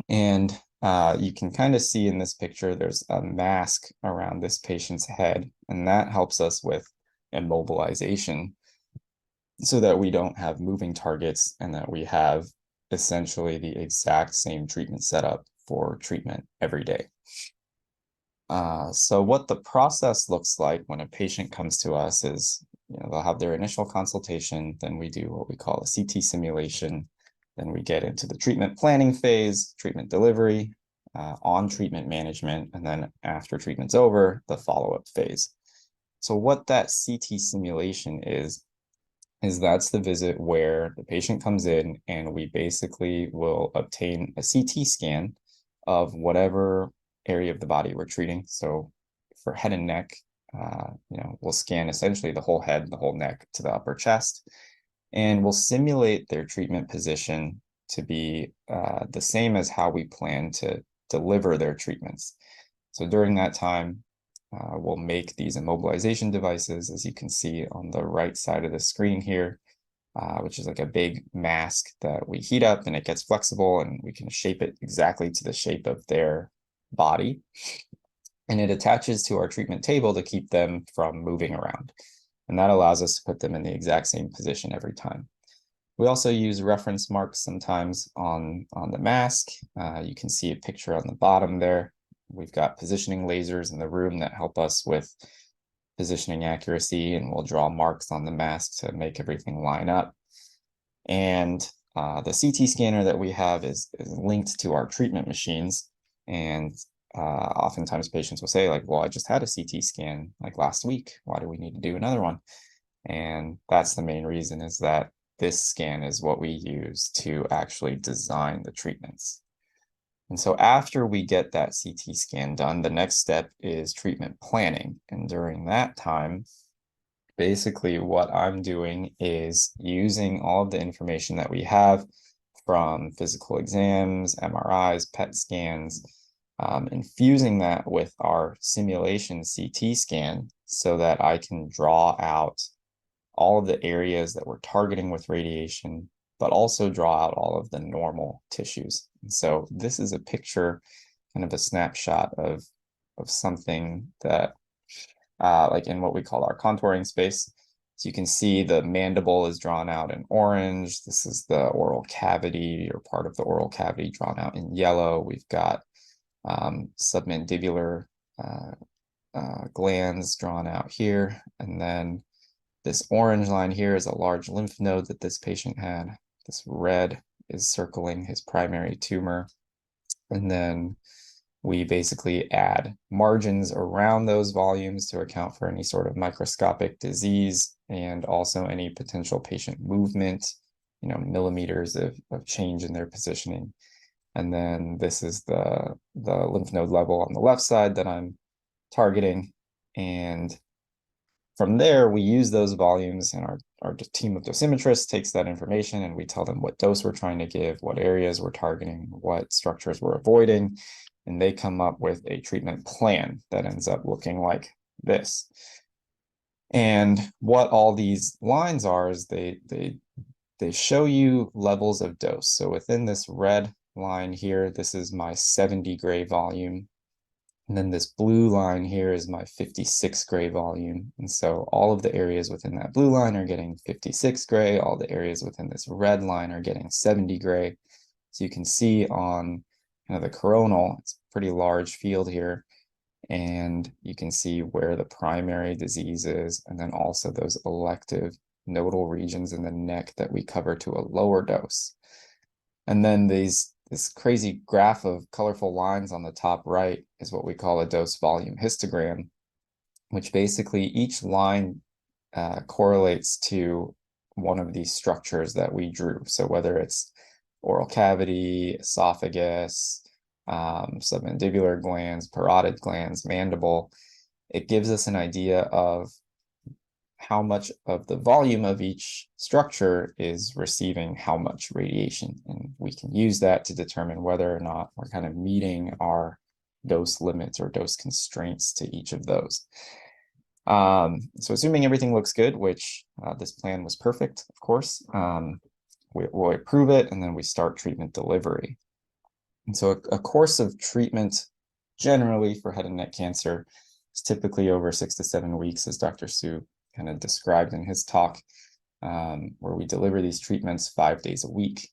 And you can kind of see in this picture, there's a mask around this patient's head, and that helps us with immobilization so that we don't have moving targets and that we have essentially the exact same treatment setup for treatment every day. So what the process looks like when a patient comes to us is, they'll have their initial consultation, then we do what we call a CT simulation, Then we get into the treatment planning phase, treatment delivery, on treatment management, and then after treatment's over, the follow-up phase. So what that CT simulation is that's the visit where the patient comes in and we basically will obtain a CT scan of whatever area of the body we're treating. So for head and neck, we'll scan essentially the whole head, the whole neck to the upper chest, and we'll simulate their treatment position to be the same as how we plan to deliver their treatments. So during that time, we'll make these immobilization devices, as you can see on the right side of the screen here, which is like a big mask that we heat up and it gets flexible and we can shape it exactly to the shape of their body. And it attaches to our treatment table to keep them from moving around. And that allows us to put them in the exact same position every time. We also use reference marks sometimes on the mask. You can see a picture on the bottom there. We've got positioning lasers in the room that help us with positioning accuracy, and we'll draw marks on the mask to make everything line up. And the CT scanner that we have is linked to our treatment machines. And oftentimes patients will say, like, well, I just had a CT scan like last week. Why do we need to do another one? And that's the main reason, is that this scan is what we use to actually design the treatments. And so after we get that CT scan done, the next step is treatment planning. And during that time, basically what I'm doing is using all of the information that we have from physical exams, MRIs, PET scans, infusing that with our simulation CT scan so that I can draw out all of the areas that we're targeting with radiation, but also draw out all of the normal tissues. And so this is a picture, kind of a snapshot of something that, like in what we call our contouring space. So you can see the mandible is drawn out in orange. This is the oral cavity, or part of the oral cavity, drawn out in yellow. We've got submandibular glands drawn out here. And then this orange line here is a large lymph node that this patient had. This red is circling his primary tumor. And then we basically add margins around those volumes to account for any sort of microscopic disease and also any potential patient movement, millimeters of change in their positioning. And then this is the lymph node level on the left side that I'm targeting. And from there, we use those volumes, and our team of dosimetrists takes that information and we tell them what dose we're trying to give, what areas we're targeting, what structures we're avoiding, and they come up with a treatment plan that ends up looking like this. And what all these lines are is they show you levels of dose. So within this red line here, this is my 70 gray volume. And then this blue line here is my 56 gray volume. And so all of the areas within that blue line are getting 56 gray. All the areas within this red line are getting 70 gray. So you can see on kind of the coronal, it's a pretty large field here. And you can see where the primary disease is, and then also those elective nodal regions in the neck that we cover to a lower dose. And then this crazy graph of colorful lines on the top right is what we call a dose volume histogram, which basically each line correlates to one of these structures that we drew. So whether it's oral cavity, esophagus, submandibular glands, parotid glands, mandible, it gives us an idea of how much of the volume of each structure is receiving how much radiation. And we can use that to determine whether or not we're kind of meeting our dose limits or dose constraints to each of those. So assuming everything looks good, which this plan was perfect, of course, we'll approve it, and then we start treatment delivery. And so a course of treatment generally for head and neck cancer is typically over 6 to 7 weeks, as Dr. Su kind of described in his talk, where we deliver these treatments 5 days a week.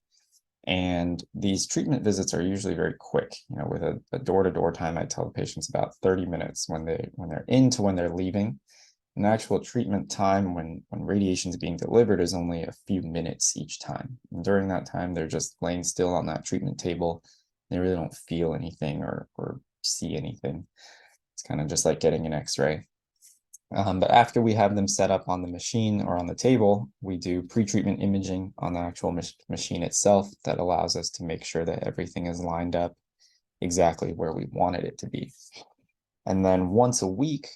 And these treatment visits are usually very quick, with a door-to-door time. I tell the patients about 30 minutes when they're in to when they're leaving. An actual treatment time when radiation is being delivered is only a few minutes each time. And during that time, they're just laying still on that treatment table. They really don't feel anything or see anything. It's kind of just like getting an X-ray. But after we have them set up on the machine or on the table, we do pre-treatment imaging on the actual machine itself that allows us to make sure that everything is lined up exactly where we wanted it to be. And then once a week,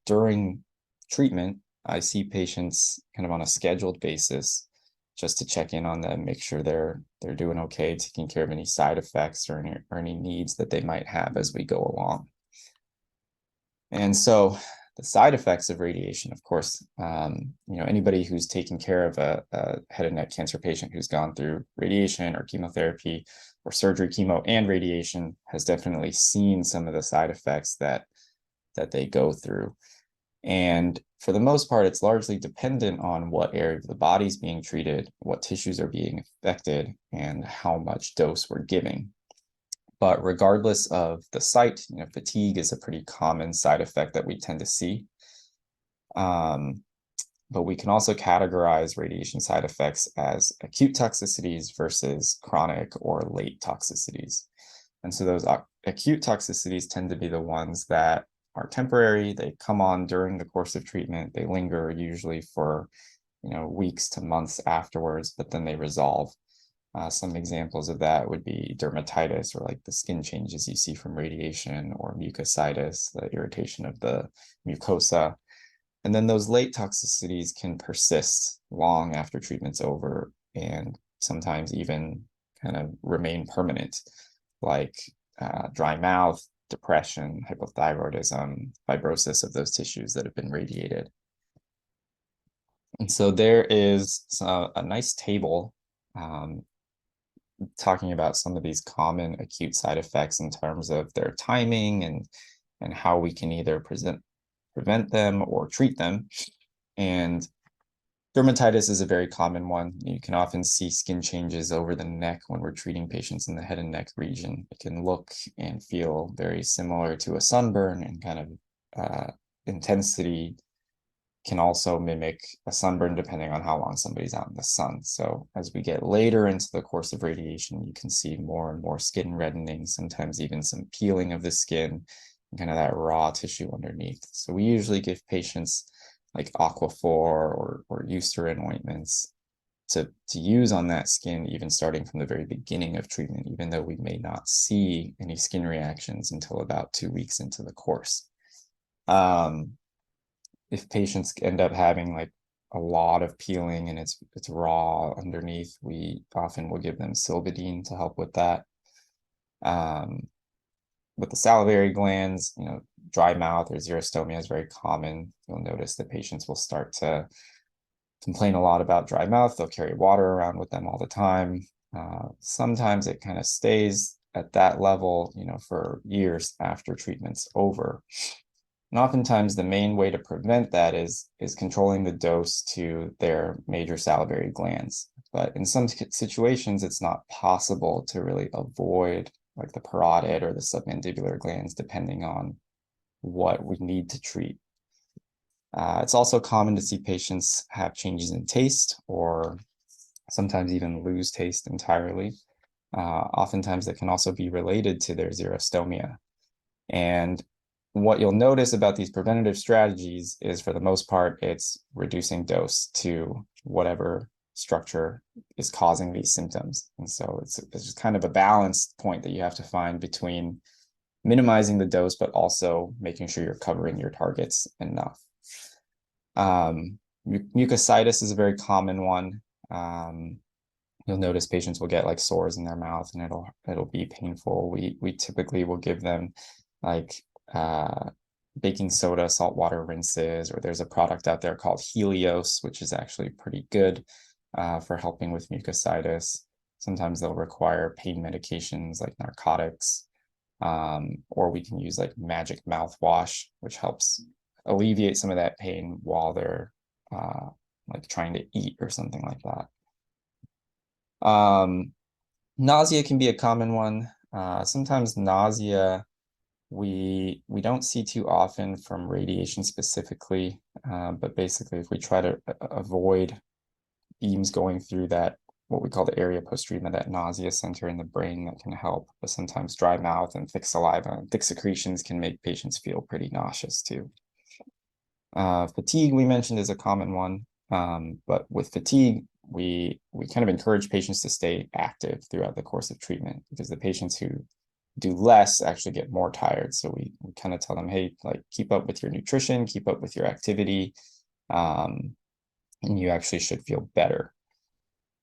during treatment, I see patients kind of on a scheduled basis just to check in on them, make sure they're doing okay, taking care of any side effects or any needs that they might have as we go along. And so the side effects of radiation, of course, anybody who's taken care of a head and neck cancer patient who's gone through radiation or chemotherapy or surgery, chemo, and radiation has definitely seen some of the side effects that they go through. And for the most part, it's largely dependent on what area of the body is being treated, what tissues are being affected, and how much dose we're giving. But regardless of the site, fatigue is a pretty common side effect that we tend to see. But we can also categorize radiation side effects as acute toxicities versus chronic or late toxicities. And so those acute toxicities tend to be the ones that are temporary. They come on during the course of treatment. They linger usually for weeks to months afterwards, but then they resolve. Some examples of that would be dermatitis, or like the skin changes you see from radiation, or mucositis, the irritation of the mucosa. And then those late toxicities can persist long after treatment's over and sometimes even kind of remain permanent, like dry mouth, depression, hypothyroidism, fibrosis of those tissues that have been radiated. And so there is a nice table talking about some of these common acute side effects in terms of their timing and how we can either prevent them or treat them. And dermatitis is a very common one. You can often see skin changes over the neck when we're treating patients in the head and neck region. It can look and feel very similar to a sunburn, and kind of intensity can also mimic a sunburn depending on how long somebody's out in the sun. So as we get later into the course of radiation, you can see more and more skin reddening, sometimes even some peeling of the skin, and kind of that raw tissue underneath. So we usually give patients like Aquaphor or Eucerin ointments to use on that skin, even starting from the very beginning of treatment, even though we may not see any skin reactions until about 2 weeks into the course. If patients end up having like a lot of peeling and it's raw underneath, we often will give them Silvadene to help with that. With the salivary glands, dry mouth or xerostomia is very common. You'll notice that patients will start to complain a lot about dry mouth. They'll carry water around with them all the time. Sometimes it kind of stays at that level, for years after treatment's over. And oftentimes the main way to prevent that is controlling the dose to their major salivary glands. But in some situations, it's not possible to really avoid like the parotid or the submandibular glands, depending on what we need to treat. It's also common to see patients have changes in taste, or sometimes even lose taste entirely. Oftentimes that can also be related to their xerostomia. And what you'll notice about these preventative strategies is, for the most part, it's reducing dose to whatever structure is causing these symptoms. And so it's just kind of a balanced point that you have to find between minimizing the dose, but also making sure you're covering your targets enough. Mucositis is a very common one. You'll notice patients will get like sores in their mouth, and it'll be painful. We typically will give them like baking soda, saltwater rinses, or there's a product out there called Helios, which is actually pretty good for helping with mucositis. Sometimes they'll require pain medications like narcotics, or we can use like magic mouthwash, which helps alleviate some of that pain while they're like trying to eat or something like that. Nausea can be a common one. Sometimes nausea we don't see too often from radiation specifically, but basically if we try to avoid beams going through that, what we call the area postrema, that nausea center in the brain, that can help. But sometimes dry mouth and thick saliva and thick secretions can make patients feel pretty nauseous too. Fatigue, we mentioned, is a common one, but with fatigue, we kind of encourage patients to stay active throughout the course of treatment, because the patients who do less actually get more tired. So we kind of tell them, hey, like, keep up with your nutrition, keep up with your activity, and you actually should feel better.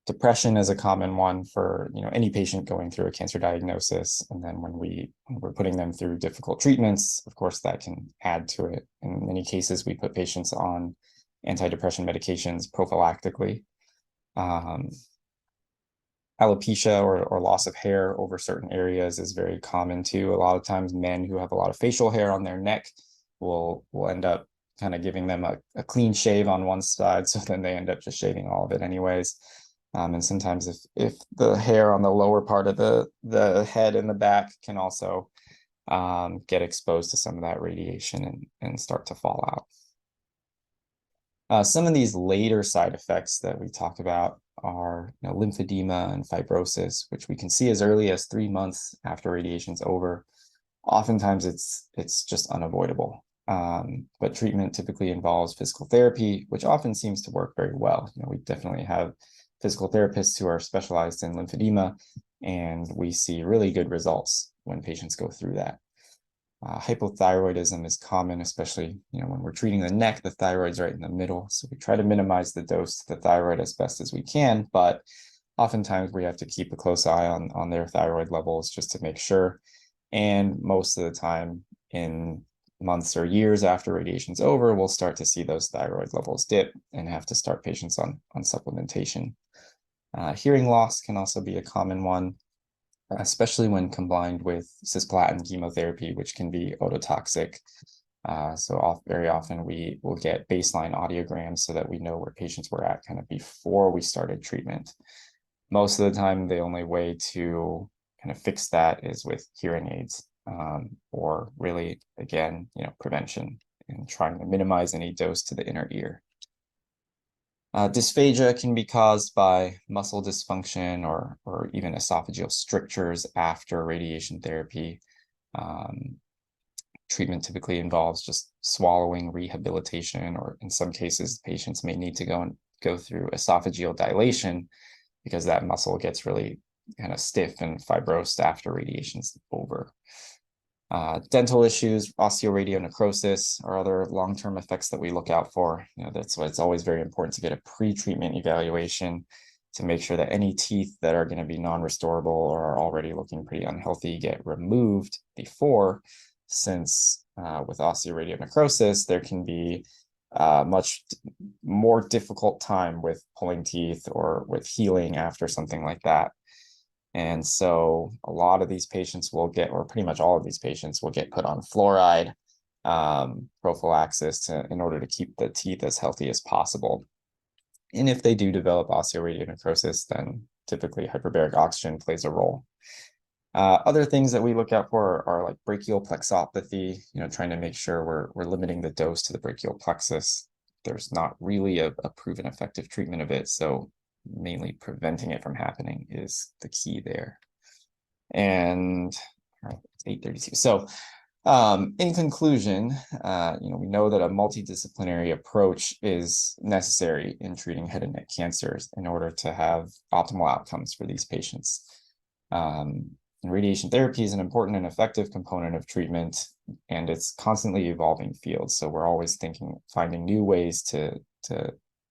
Depression is a common one for, you know, any patient going through a cancer diagnosis. And then when we're putting them through difficult treatments, of course, that can add to it. In many cases, we put patients on antidepressant medications prophylactically. Alopecia or loss of hair over certain areas is very common too. A lot of times men who have a lot of facial hair on their neck will end up kind of giving them a clean shave on one side, so then they end up just shaving all of it anyways. And sometimes if the hair on the lower part of the head and the back can also get exposed to some of that radiation and start to fall out. Some of these later side effects that we talk about are, you know, lymphedema and fibrosis, which we can see as early as 3 months after radiation's over. Oftentimes it's just unavoidable. But treatment typically involves physical therapy, which often seems to work very well. You know, we definitely have physical therapists who are specialized in lymphedema, and we see really good results when patients go through that. Hypothyroidism is common, especially, you know, when we're treating the neck. The thyroid's right in the middle, so we try to minimize the dose to the thyroid as best as we can, but oftentimes we have to keep a close eye on their thyroid levels just to make sure. And most of the time, in months or years after radiation's over, we'll start to see those thyroid levels dip and have to start patients on supplementation. Hearing loss can also be a common one, especially when combined with cisplatin chemotherapy, which can be ototoxic. Very often we will get baseline audiograms so that we know where patients were at kind of before we started treatment. Most of the time, the only way to kind of fix that is with hearing aids, or really, again, you know, prevention and trying to minimize any dose to the inner ear. Dysphagia can be caused by muscle dysfunction or even esophageal strictures after radiation therapy. Treatment typically involves just swallowing rehabilitation, or in some cases, patients may need to go through esophageal dilation because that muscle gets really kind of stiff and fibrosed after radiation's over. Dental issues, osteoradionecrosis, are other long-term effects that we look out for. You know, that's why it's always very important to get a pre-treatment evaluation to make sure that any teeth that are going to be non-restorable or are already looking pretty unhealthy get removed before, since with osteoradionecrosis, there can be much more difficult time with pulling teeth or with healing after something like that. And so a lot of these patients will get, or pretty much all of these patients will get put on fluoride prophylaxis in order to keep the teeth as healthy as possible. And if they do develop osteoradionecrosis, then typically hyperbaric oxygen plays a role. Other things that we look out for are like brachial plexopathy, you know, trying to make sure we're limiting the dose to the brachial plexus. There's not really a proven effective treatment of it, so mainly preventing it from happening is the key there. And it's 8:32. So in conclusion, you know, we know that a multidisciplinary approach is necessary in treating head and neck cancers in order to have optimal outcomes for these patients. And radiation therapy is an important and effective component of treatment, and it's constantly evolving field. So we're always finding new ways to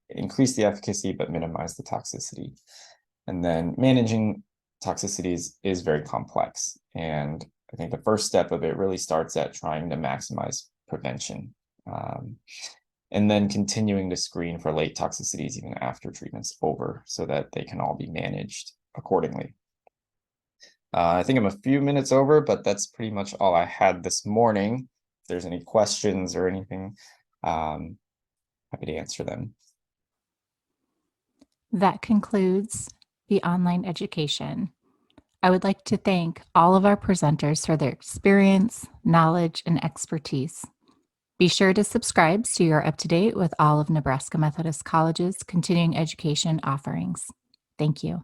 increase the efficacy but minimize the toxicity. And then managing toxicities is very complex. And I think the first step of it really starts at trying to maximize prevention, and then continuing to screen for late toxicities even after treatment's over so that they can all be managed accordingly. I think I'm a few minutes over, but that's pretty much all I had this morning. If there's any questions or anything, happy to answer them. That concludes the online education. I would like to thank all of our presenters for their experience, knowledge, and expertise. Be sure to subscribe so you're up to date with all of Nebraska Methodist College's continuing education offerings. Thank you.